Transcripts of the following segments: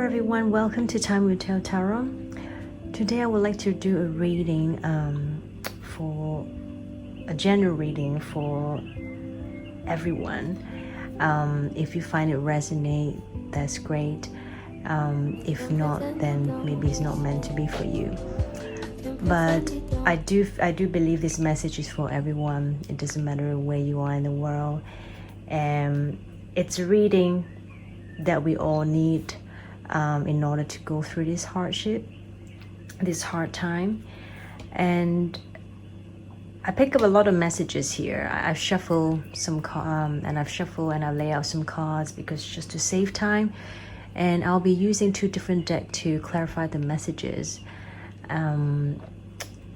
everyone, welcome to Time Will Tell Tarot. Today I would like to do a reading for a general reading for everyone. If you find it resonate, that's great. If not, then maybe it's not meant to be for you. But I do believe this message is for everyone. It doesn't matter where you are in the world. It's a reading that we all need in order to go through this hardship, this hard time. And I pick up a lot of messages here. I've shuffled some and I've laid out some cards because just to save time, and I'll be using two different decks to clarify the messages. And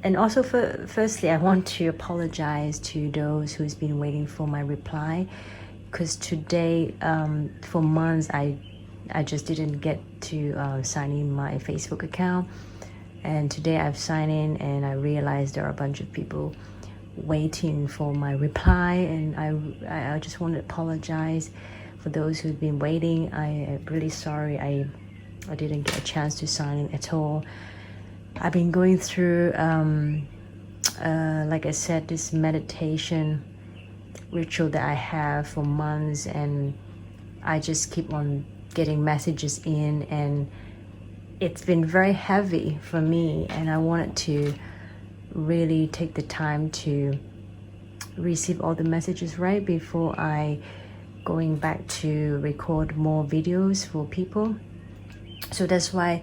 also, firstly, I want to apologize to those who's been waiting for my reply, because today, for months, I just didn't get to sign in my Facebook account, and today I've signed in and I realized there are a bunch of people waiting for my reply, and I just want to apologize for those who've been waiting. I'm really sorry I didn't get a chance to sign in at all. I've been going through, like I said, this meditation ritual that I have for months, and I just keep on getting messages in, and it's been very heavy for me, and I wanted to really take the time to receive all the messages right before I going back to record more videos for people. So that's why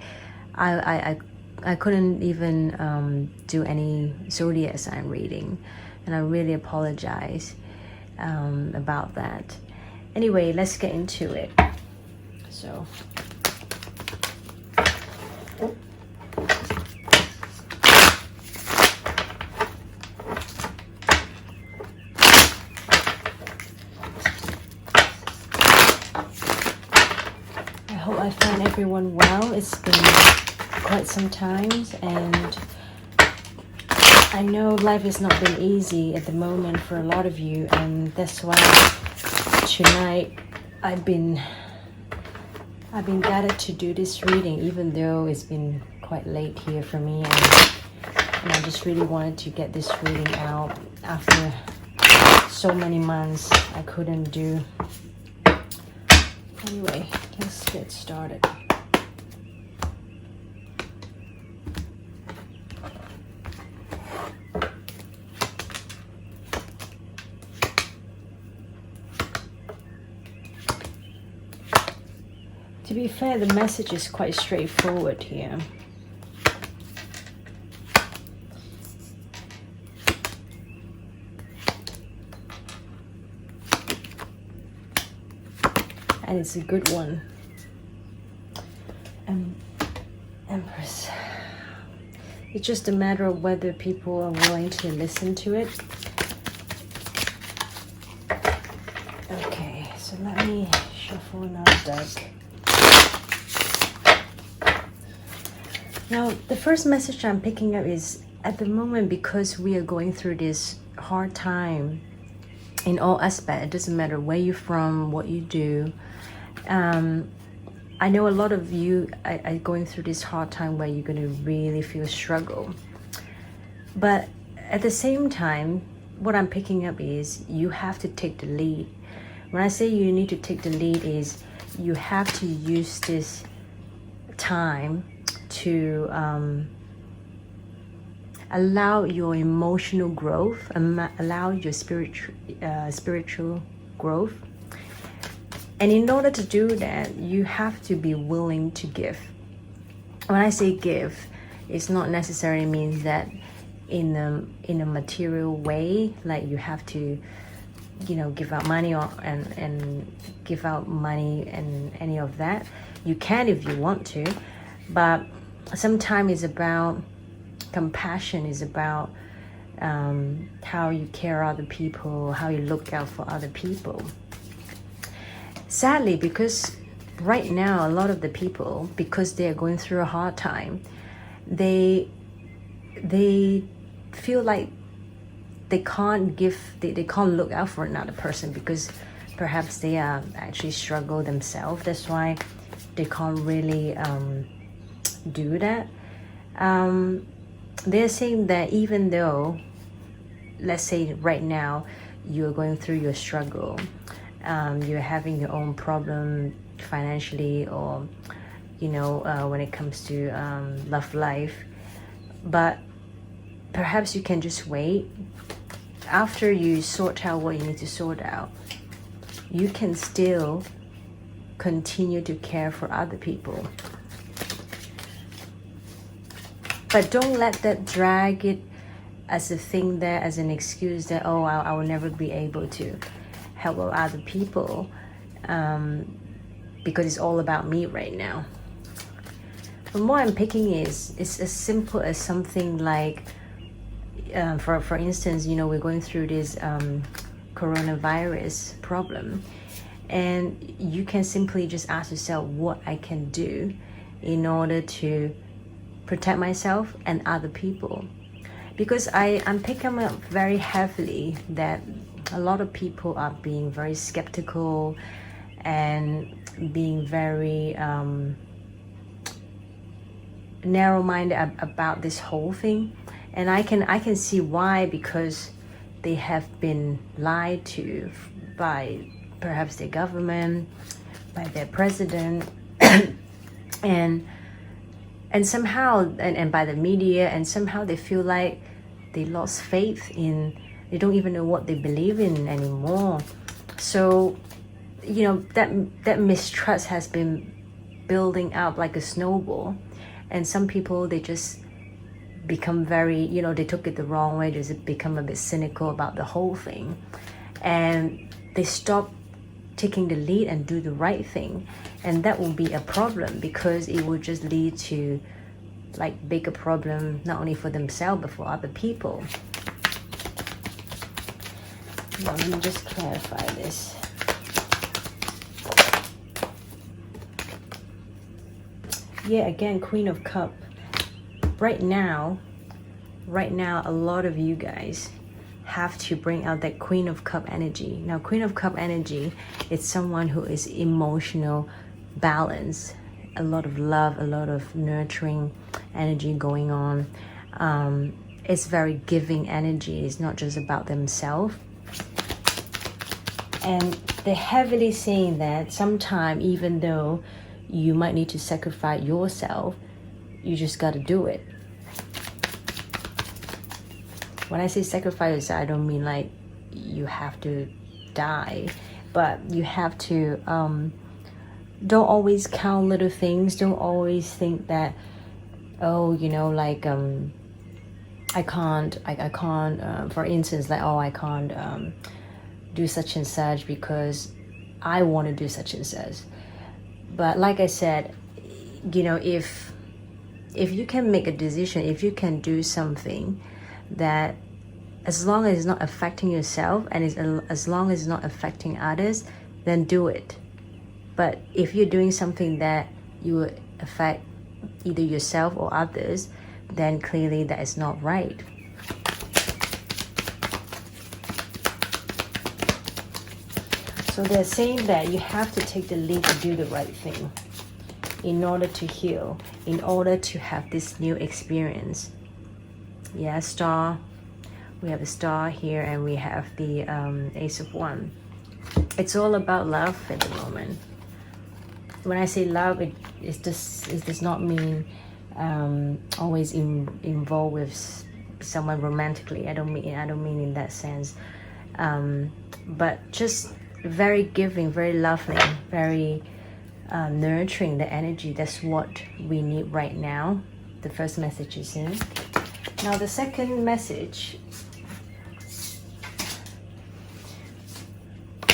I couldn't even do any zodiac sign reading, and I really apologize about that. Anyway, let's get into it. So I hope I find everyone well. It's been quite some time, and I know life has not been easy at the moment for a lot of you, and that's why tonight I've been gathered to do this reading, even though it's been quite late here for me, and I just really wanted to get this reading out after so many months I couldn't do. Anyway, let's get started. To be fair, the message is quite straightforward here. And it's a good one. Empress. It's just a matter of whether people are willing to listen to it. Okay, so let me shuffle another deck. Now, the first message I'm picking up is, at the moment, because we are going through this hard time in all aspects, it doesn't matter where you're from, what you do. I know a lot of you are going through this hard time where you're going to really feel struggle. But at the same time, what I'm picking up is you have to take the lead. When I say you need to take the lead is you have to use this time to allow your emotional growth, allow your spiritual growth. And in order to do that, you have to be willing to give. When I say give, it's not necessarily means that in a material way, like you have to, give out money and give out money and any of that. You can if you want to, but sometimes it's about compassion, is about how you care other people, how you look out for other people. Sadly, because right now a lot of the people, because they are going through a hard time, they feel like they can't look out for another person because perhaps they are actually struggle themselves. That's why they can't really do that. They're saying that even though, let's say right now, you're going through your struggle, you're having your own problem financially, or when it comes to love life, but perhaps you can just wait. After you sort out what you need to sort out, you can still continue to care for other people. But don't let that drag it as a thing there, as an excuse that, oh, I will never be able to help other people because it's all about me right now. But what I'm picking is as simple as something like, for instance, we're going through this coronavirus problem, and you can simply just ask yourself what I can do in order to protect myself and other people. Because I'm picking up very heavily that a lot of people are being very skeptical and being very narrow-minded about this whole thing. And I can see why, because they have been lied to by perhaps their government, by their president, and somehow, and by the media, and somehow they feel like they lost faith in, they don't even know what they believe in anymore. So, that mistrust has been building up like a snowball. And some people, they just become very, they took it the wrong way, just become a bit cynical about the whole thing. And they stop taking the lead and do the right thing. And that will be a problem, because it will just lead to like bigger problem, not only for themselves, but for other people. Now, let me just clarify this. Yeah, again, Queen of Cups. Right now, a lot of you guys have to bring out that Queen of Cups energy. Now, Queen of Cups energy is someone who is emotional balance, a lot of love, a lot of nurturing energy going on. It's very giving energy. It's not just about themselves. And they're heavily saying that sometimes, even though you might need to sacrifice yourself, you just got to do it. When I say sacrifice yourself, I don't mean like you have to die, but you have to don't always count little things. Don't always think that, oh, I can't, for instance, like, oh, I can't do such and such because I want to do such and such. But like I said, if you can make a decision, if you can do something that, as long as it's not affecting yourself and as long as it's not affecting others, then do it. But if you're doing something that you will affect either yourself or others, then clearly that is not right. So they're saying that you have to take the lead to do the right thing in order to heal, in order to have this new experience. Yeah, star. We have a star here, and we have the Ace of Wands. It's all about love at the moment. When I say love, it does not mean always involved with someone romantically. I don't mean in that sense. But just very giving, very loving, very nurturing the energy. That's what we need right now. The first message is in. Now the second message.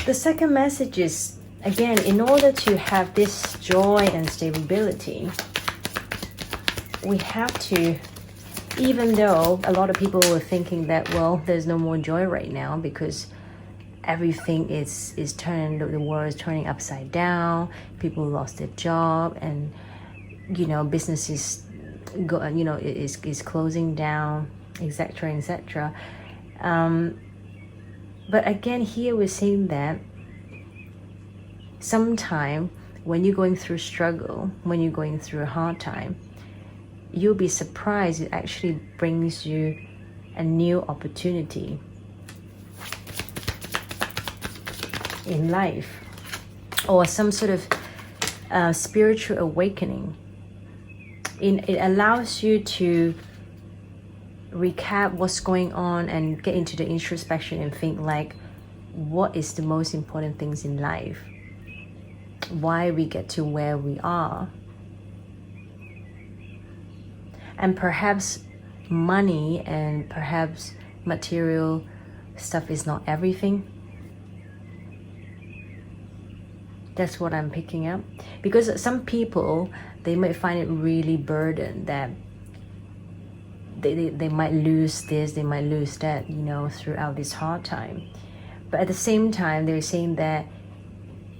The second message is, again, in order to have this joy and stability, we have to, even though a lot of people were thinking that, well, there's no more joy right now because everything is turning, the world is turning upside down, people lost their job, and businesses is closing down, etc. But again, here we're saying that sometime when you're going through struggle, when you're going through a hard time, you'll be surprised it actually brings you a new opportunity in life, or some sort of spiritual awakening. It allows you to recap what's going on and get into the introspection and think like, what is the most important things in life? Why we get to where we are? And perhaps money and perhaps material stuff is not everything. That's what I'm picking up. Because some people, they might find it really burdened that they might lose this, they might lose that, throughout this hard time. But at the same time, they're saying that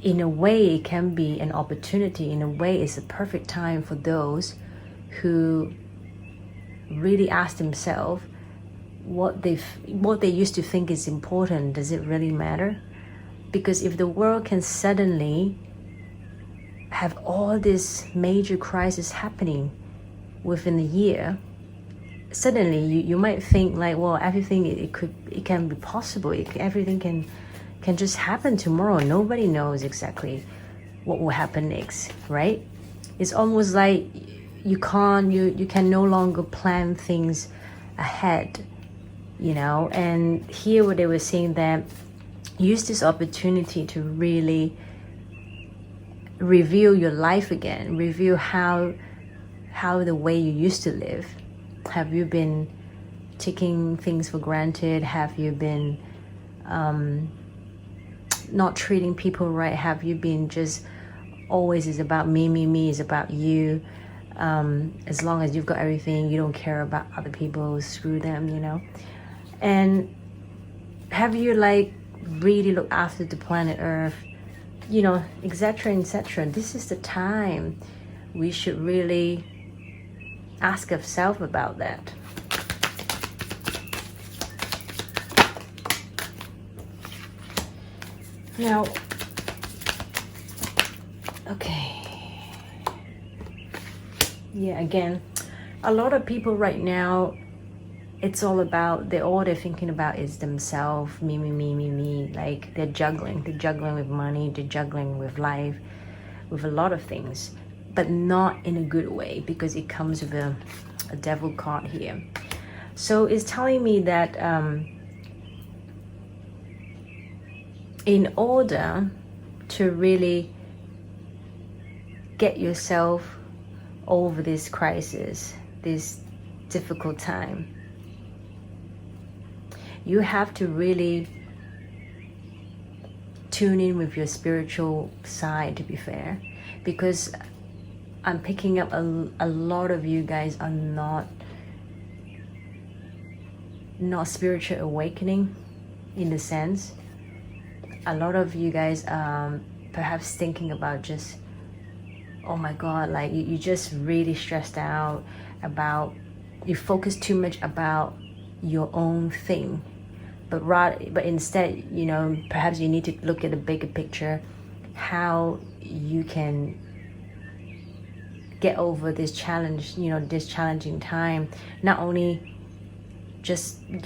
in a way it can be an opportunity, in a way it's a perfect time for those who really ask themselves what they used to think is important, does it really matter? Because if the world can suddenly have all this major crisis happening within a year, suddenly you might think like, well, everything it can be possible. Everything can just happen tomorrow. Nobody knows exactly what will happen next, right? It's almost like you can no longer plan things ahead, And here what they were saying that use this opportunity to really review your life again, review how the way you used to live. Have you been taking things for granted? Have you been not treating people right? Have you been just always is about me, is about you? As long as you've got everything, you don't care about other people, screw them, And have you really looked after the planet Earth, etc., etc.? This is the time we should really ask ourselves about that. Now, okay. Yeah, again, a lot of people right now, it's all about, all they're thinking about is themselves, me. Like they're juggling with money, they're juggling with life, with a lot of things, but not in a good way, because it comes with a devil card here. So it's telling me that in order to really get yourself over this crisis, this difficult time, you have to really tune in with your spiritual side, to be fair, because I'm picking up a lot of you guys are not spiritual awakening in the sense. A lot of you guys perhaps thinking about just, oh my God, like you just really stressed out about, you focus too much about your own thing. But instead, perhaps you need to look at the bigger picture, how you can get over this challenge, this challenging time, not only just, with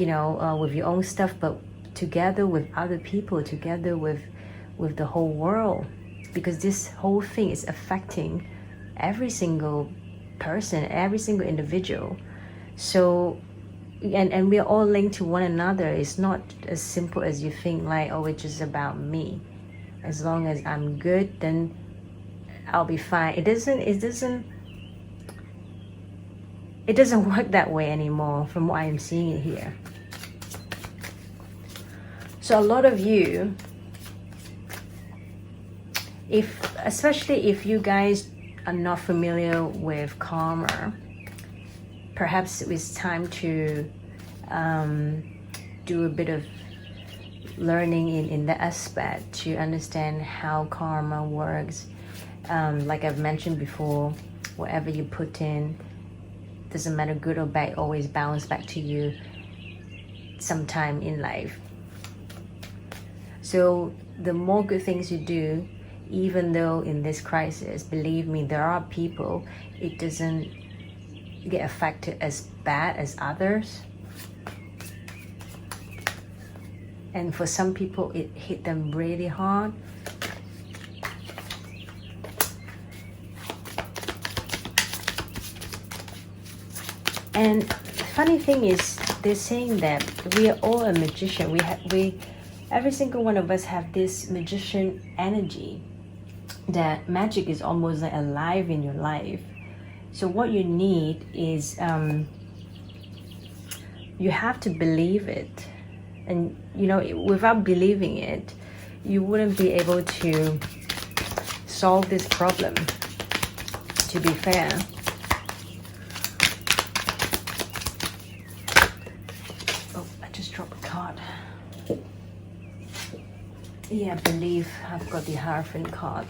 your own stuff, but together with other people, together with the whole world, because this whole thing is affecting every single person, every single individual. So, and we're all linked to one another. It's not as simple as you think, like, oh, it's just about me. As long as I'm good, then I'll be fine. It doesn't work that way anymore, from what I'm seeing it here. So a lot of you, especially if you guys are not familiar with karma, perhaps it's time to do a bit of learning in that aspect to understand how karma works. Like I've mentioned before, whatever you put in, doesn't matter good or bad, always bounce back to you sometime in life. So the more good things you do, even though in this crisis, believe me, there are people, it doesn't get affected as bad as others. And for some people, it hit them really hard. And the funny thing is, they're saying that we are all a magician. Every single one of us have this magician energy, that magic is almost like alive in your life. So what you need is, you have to believe it. And without believing it, you wouldn't be able to solve this problem, to be fair. Oh, I just dropped a card. Yeah, I believe I've got the Hierophant card.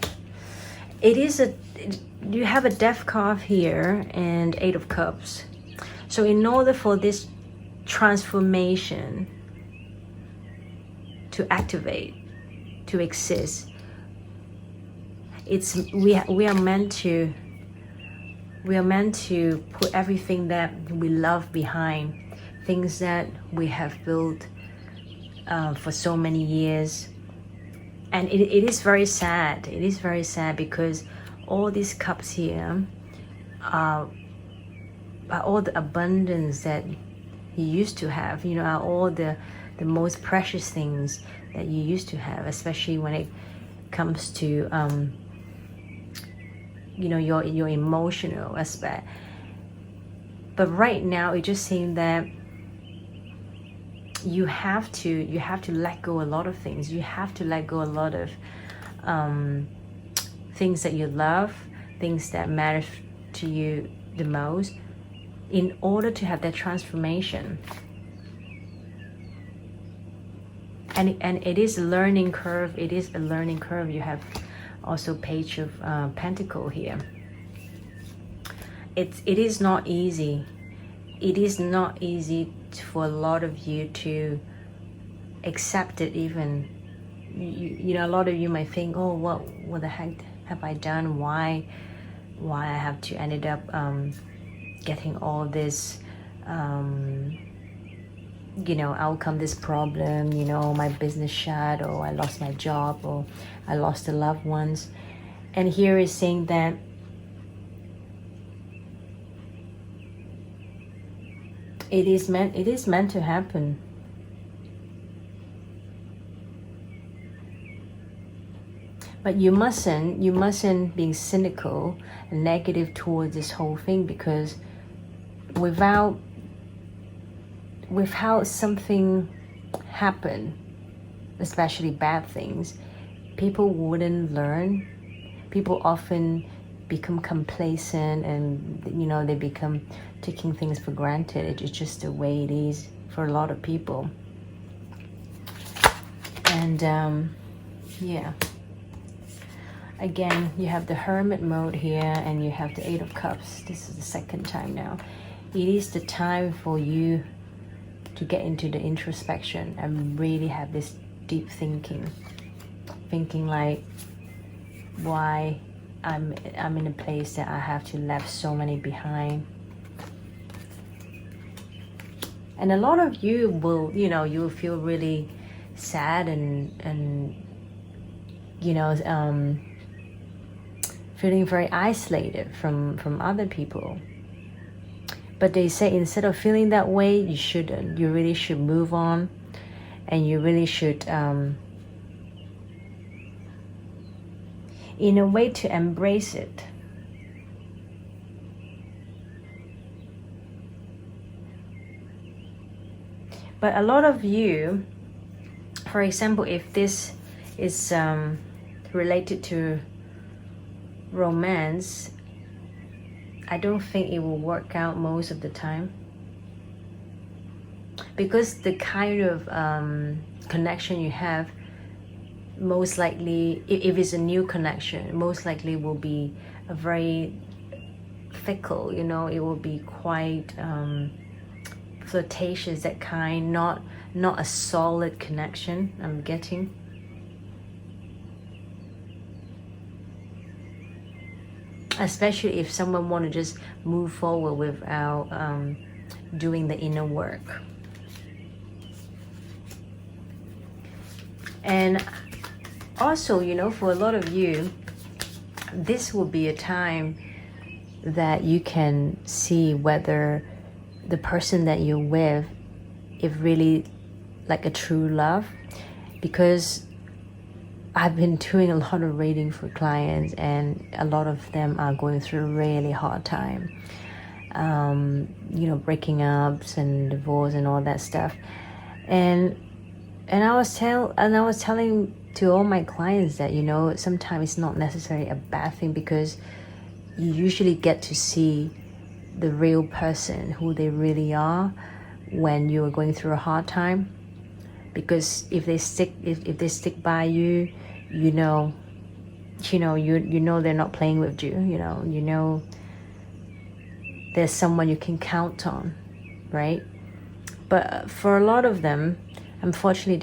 You have a Death card here and 8 of Cups. So in order for this transformation to activate, to exist, we are meant to put everything that we love behind, things that we have built for so many years. And it is very sad. It is very sad because all these cups here are all the abundance that you used to have, are all the most precious things that you used to have, especially when it comes to your emotional aspect. But right now it just seems that you have to let go a lot of things. You have to let go a lot of things that you love, things that matter to you the most, in order to have that transformation. And it is a learning curve. It is a learning curve. You have also Page of Pentacle here. It is not easy. It is not easy for a lot of you to accept it. Even a lot of you might think, oh, what the heck have I done? Why I have to ended up getting all this outcome, this problem, my business shut, or I lost my job, or I lost the loved ones. And here is saying that it is meant to happen. But you mustn't be cynical and negative towards this whole thing, because without something happen, especially bad things, people wouldn't learn. People often become complacent, and they become taking things for granted. It's just the way it is for a lot of people. And yeah, again, you have the Hermit mode here, and you have the 8 of Cups. This is the second time now. It is the time for you to get into the introspection and really have this deep thinking like, why I'm in a place that I have to left so many behind. And a lot of you will, you'll feel really sad and feeling very isolated from other people. But they say, instead of feeling that way, you shouldn't. You really should move on, and you really should, in a way, to embrace it. But a lot of you, for example, if this is related to romance, I don't think it will work out most of the time, because the kind of connection you have, most likely, if it's a new connection, most likely will be a very fickle, it will be quite flirtatious, that kind, not a solid connection I'm getting. especially if someone want to just move forward without doing the inner work. And also, you know, for a lot of you, this will be a time that you can see whether the person that you're with is really like a true love. Because I've been doing a lot of reading for clients, and a lot of them are going through a really hard time. You know, breaking ups and divorce and all that stuff. And I was telling to all my clients that, you know, sometimes it's not necessarily a bad thing, because you usually get to see the real person, who they really are, when you are going through a hard time. Because if they stick by you, you know they're not playing with you. You know there's someone you can count on, right? But for a lot of them, unfortunately,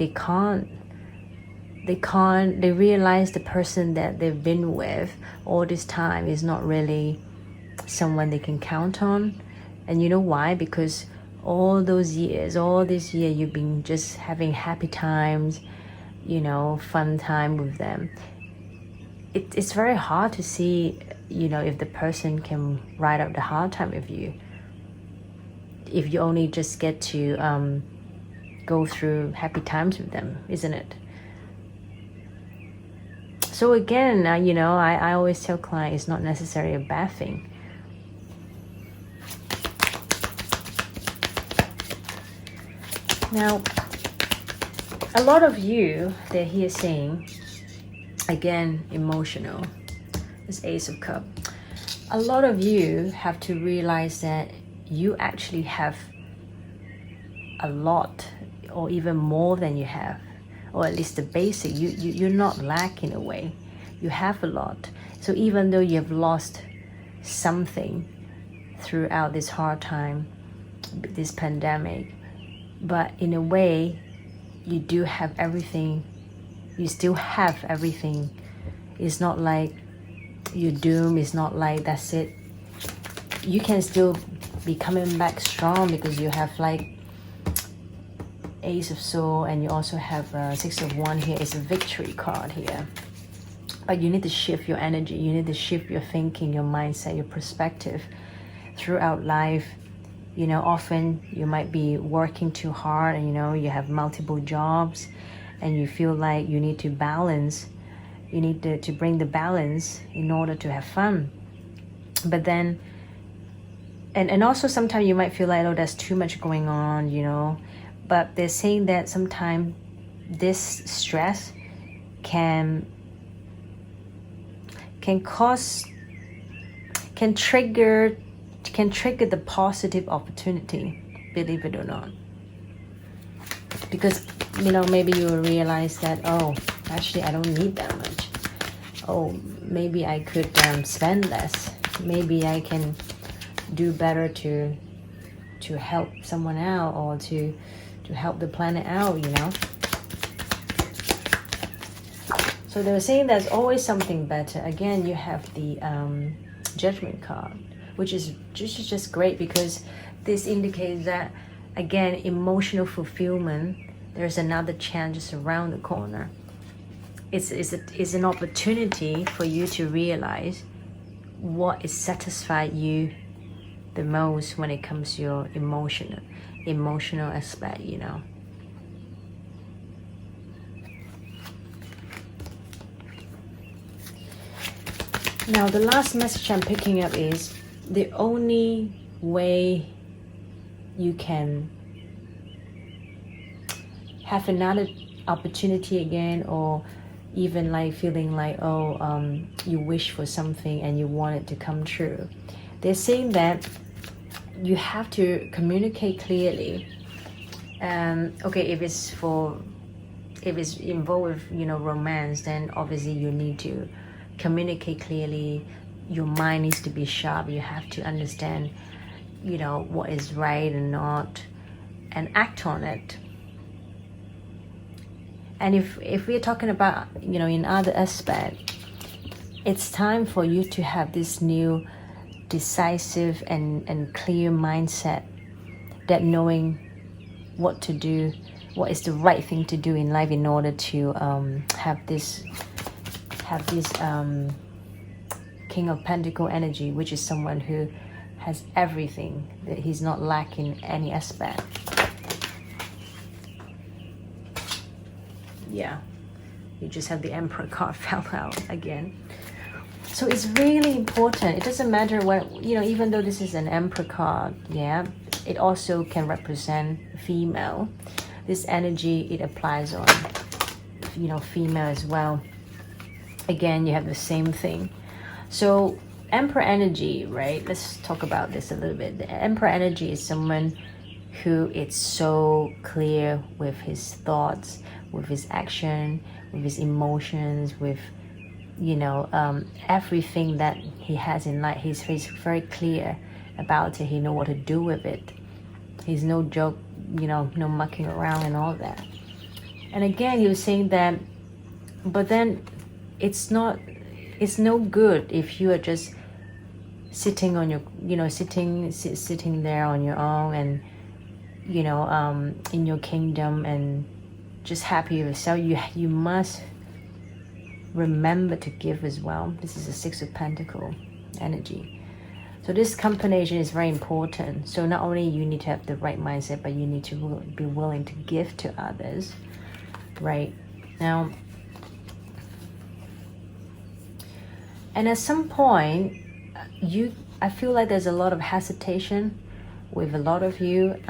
they realize the person that they've been with all this time is not really someone they can count on. And you know why? Because all this year you've been just having happy times, you know, fun time with them. It's very hard to see, you know, if the person can ride out the hard time with you, if you only just get to go through happy times with them, isn't it? So again, you know, I always tell clients it's not necessarily a bad thing. Now, a lot of you, they're here saying, again, emotional. This Ace of Cups. A lot of you have to realize that you actually have a lot, or even more than you have, or at least the basic. You're not lacking away. You have a lot. So even though you have lost something throughout this hard time, this pandemic, but in a way, you do have everything. You still have everything. It's not like you're doomed. It's not like that's it. You can still be coming back strong, because you have like Ace of Swords, and you also have Six of Wands here. It's a victory card here. But you need to shift your energy. You need to shift your thinking, your mindset, your perspective throughout life. You know, often you might be working too hard, and you know, you have multiple jobs, and you feel like you need to balance. You need to bring the balance in order to have fun. But then, and also sometimes you might feel like, oh, there's too much going on, you know. But they're saying that sometimes this stress can trigger the positive opportunity, believe it or not. Because, you know, maybe you will realize that, oh, actually I don't need that much. Oh, maybe I could spend less. Maybe I can do better to help someone out, or to help the planet out, you know. So they were saying there's always something better. Again, you have the Judgment card, which is just great, because this indicates that, again, emotional fulfillment, there's another chance just around the corner. It's an opportunity for you to realize what is satisfied you the most when it comes to your emotional aspect, you know. Now, the last message I'm picking up is the only way you can have another opportunity again, or even like feeling like, you wish for something and you want it to come true. They're saying that you have to communicate clearly. Okay, if it's involved with, you know, romance, then obviously you need to communicate clearly. Your mind needs to be sharp. You have to understand, you know, what is right and not, and act on it. And if we're talking about, you know, in other aspect, it's time for you to have this new decisive and clear mindset, that knowing what to do, what is the right thing to do in life in order to have this King of Pentacle energy, which is someone who has everything, that he's not lacking any aspect. Yeah, you just have the Emperor card fell out again. So it's really important. It doesn't matter what, even though this is an Emperor card, yeah, it also can represent female. This energy, it applies on, female as well. Again, you have the same thing. So Emperor energy, right? Let's talk about this a little bit. The Emperor energy is someone who is so clear with his thoughts, with his action, with his emotions, with everything that he has in life. He's very clear about it. He knows what to do with it. He's no joke, no mucking around and all that. And again, he was saying that, but then it's no good if you are just sitting on your, sitting there on your own and, in your kingdom and just happy with yourself. You must remember to give as well. This is a Six of Pentacles energy. So this combination is very important. So not only you need to have the right mindset, but you need to be willing to give to others, right? Now, and at some point, I feel like there's a lot of hesitation with a lot of you,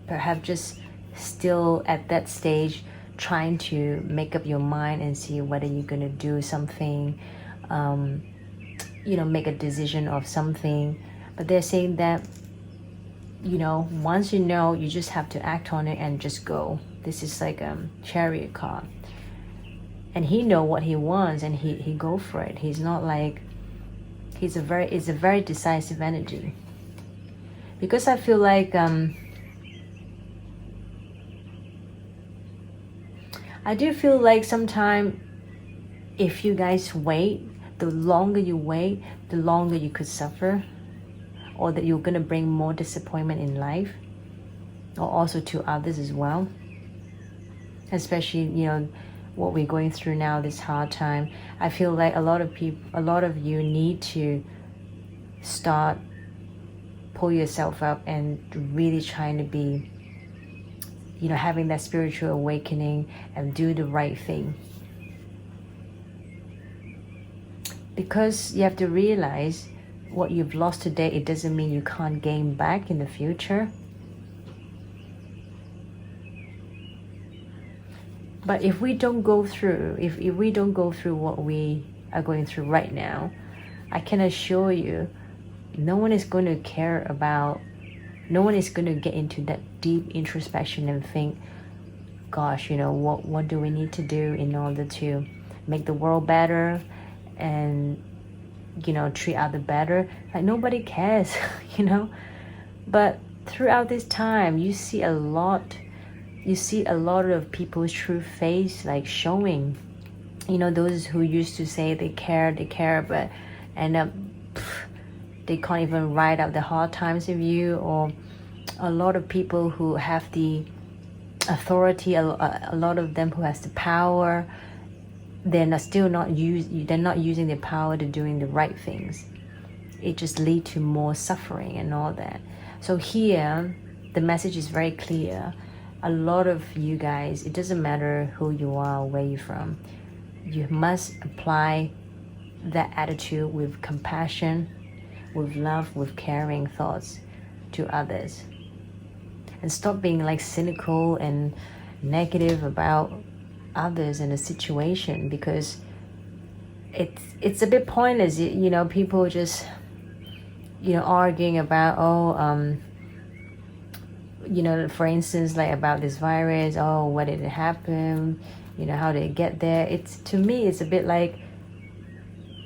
perhaps just still at that stage, trying to make up your mind and see whether you're going to do something, make a decision of something. But they're saying that, once you just have to act on it and just go. This is like a Chariot card. And he know what he wants and he go for it. He's not like, it's a very decisive energy. Because I feel like, I do feel like sometimes if you guys wait, the longer you wait, the longer you could suffer, or that you're going to bring more disappointment in life, or also to others as well. Especially, what we're going through now, this hard time. I feel like a lot of you need to start, pull yourself up and really trying to be, having that spiritual awakening and do the right thing. Because you have to realize what you've lost today, it doesn't mean you can't gain back in the future. But if we don't go through, if we don't go through what we are going through right now, I can assure you, no one is going to care about, no one is going to get into that deep introspection and think, gosh, what do we need to do in order to make the world better and, treat others better. Like nobody cares, But throughout this time, you see a lot of people's true face, like showing, those who used to say they care, but end up, they can't even write out the hard times of you, or a lot of people who have the authority, a lot of them who has the power, they're not using their power to doing the right things. It just leads to more suffering and all that. So here, the message is very clear. A lot of you guys, it doesn't matter who you are or where you're from, you must apply that attitude with compassion, with love, with caring thoughts to others. And stop being like cynical and negative about others in a situation, because it's a bit pointless. People just arguing about for instance, like about this virus, what did it happen, how did it get there. To me it's a bit like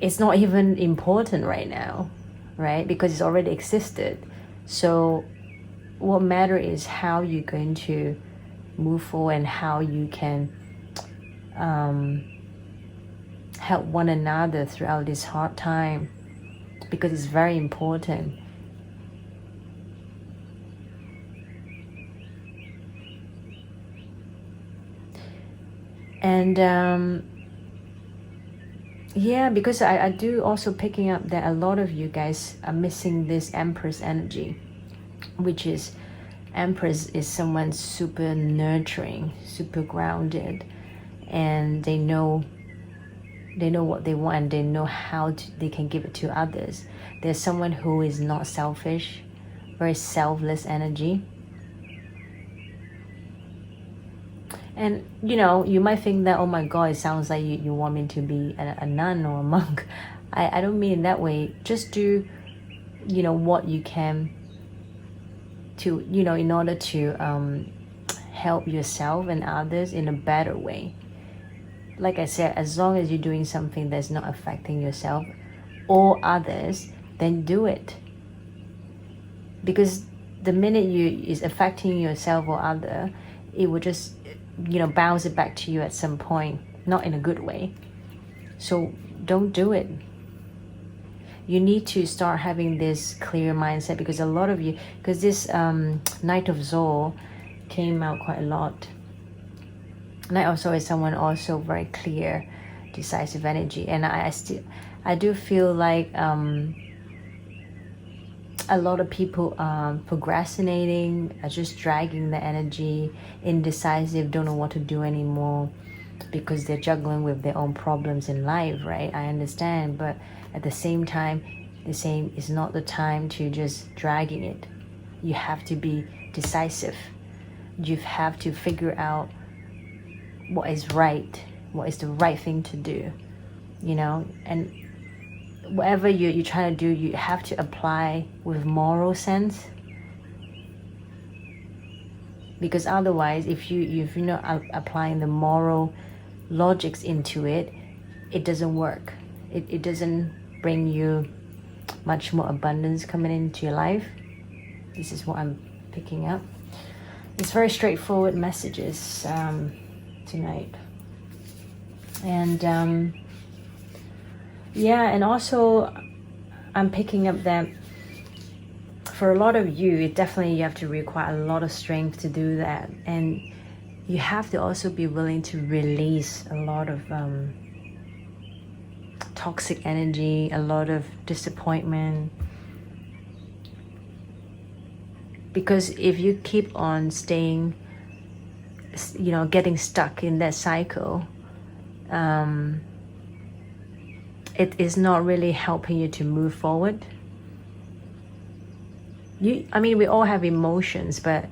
it's not even important right now, right? Because it's already existed. So what matters is how you're going to move forward and how you can help one another throughout this hard time, because it's very important. And yeah, because I do also picking up that a lot of you guys are missing this Empress energy, which is, Empress is someone super nurturing, super grounded, and they know what they want, they know how they can give it to others. There's someone who is not selfish, very selfless energy. And you might think that, oh my god, it sounds like you want me to be a nun or a monk. I don't mean that way. Just do what you can to in order to help yourself and others in a better way. Like I said, as long as you're doing something that's not affecting yourself or others, then do it. Because the minute is affecting yourself or other, it will just bounce it back to you at some point, not in a good way. So don't do it. You need to start having this clear mindset, because a lot of you, because this Knight of Zor came out quite a lot. Knight of Zor is someone also very clear, decisive energy, and I do feel like a lot of people are procrastinating, are just dragging the energy, indecisive, don't know what to do anymore, because they're juggling with their own problems in life, right? I understand, but at the same time, the same is not the time to just dragging it. You have to be decisive. You have to figure out what is right, what is the right thing to do, and whatever you're trying to do, you have to apply with moral sense. Because otherwise, if you're not applying the moral logics into it, it doesn't work. It doesn't bring you much more abundance coming into your life. This is what I'm picking up. It's very straightforward messages tonight. And yeah, and also I'm picking up that for a lot of you, you have to require a lot of strength to do that, and you have to also be willing to release a lot of toxic energy, a lot of disappointment. Because if you keep on staying, getting stuck in that cycle, it is not really helping you to move forward. We all have emotions, but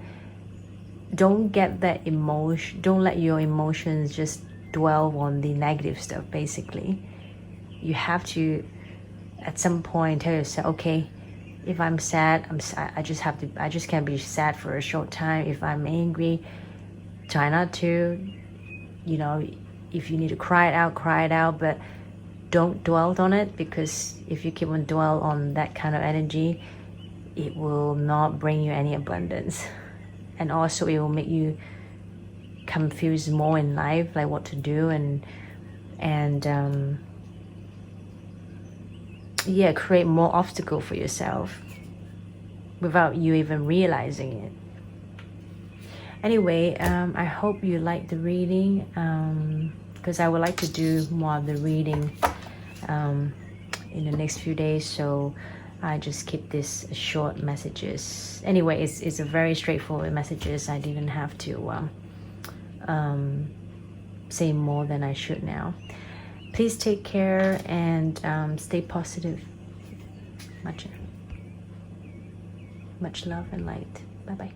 don't get that emotion. Don't let your emotions just dwell on the negative stuff. Basically, you have to, at some point, tell yourself, okay, if I'm sad, I just can't be sad for a short time. If I'm angry, try not to. If you need to cry it out, but don't dwell on it, because if you keep on dwell on that kind of energy, it will not bring you any abundance, and also it will make you confused more in life, like what to do, and create more obstacle for yourself without you even realizing it. Anyway, I hope you like the reading, because I would like to do more of the reading in the next few days, so I just keep this short messages. Anyway, it's a very straightforward messages. I didn't have to say more than I should now. Please take care and stay positive. Much love and light. Bye bye.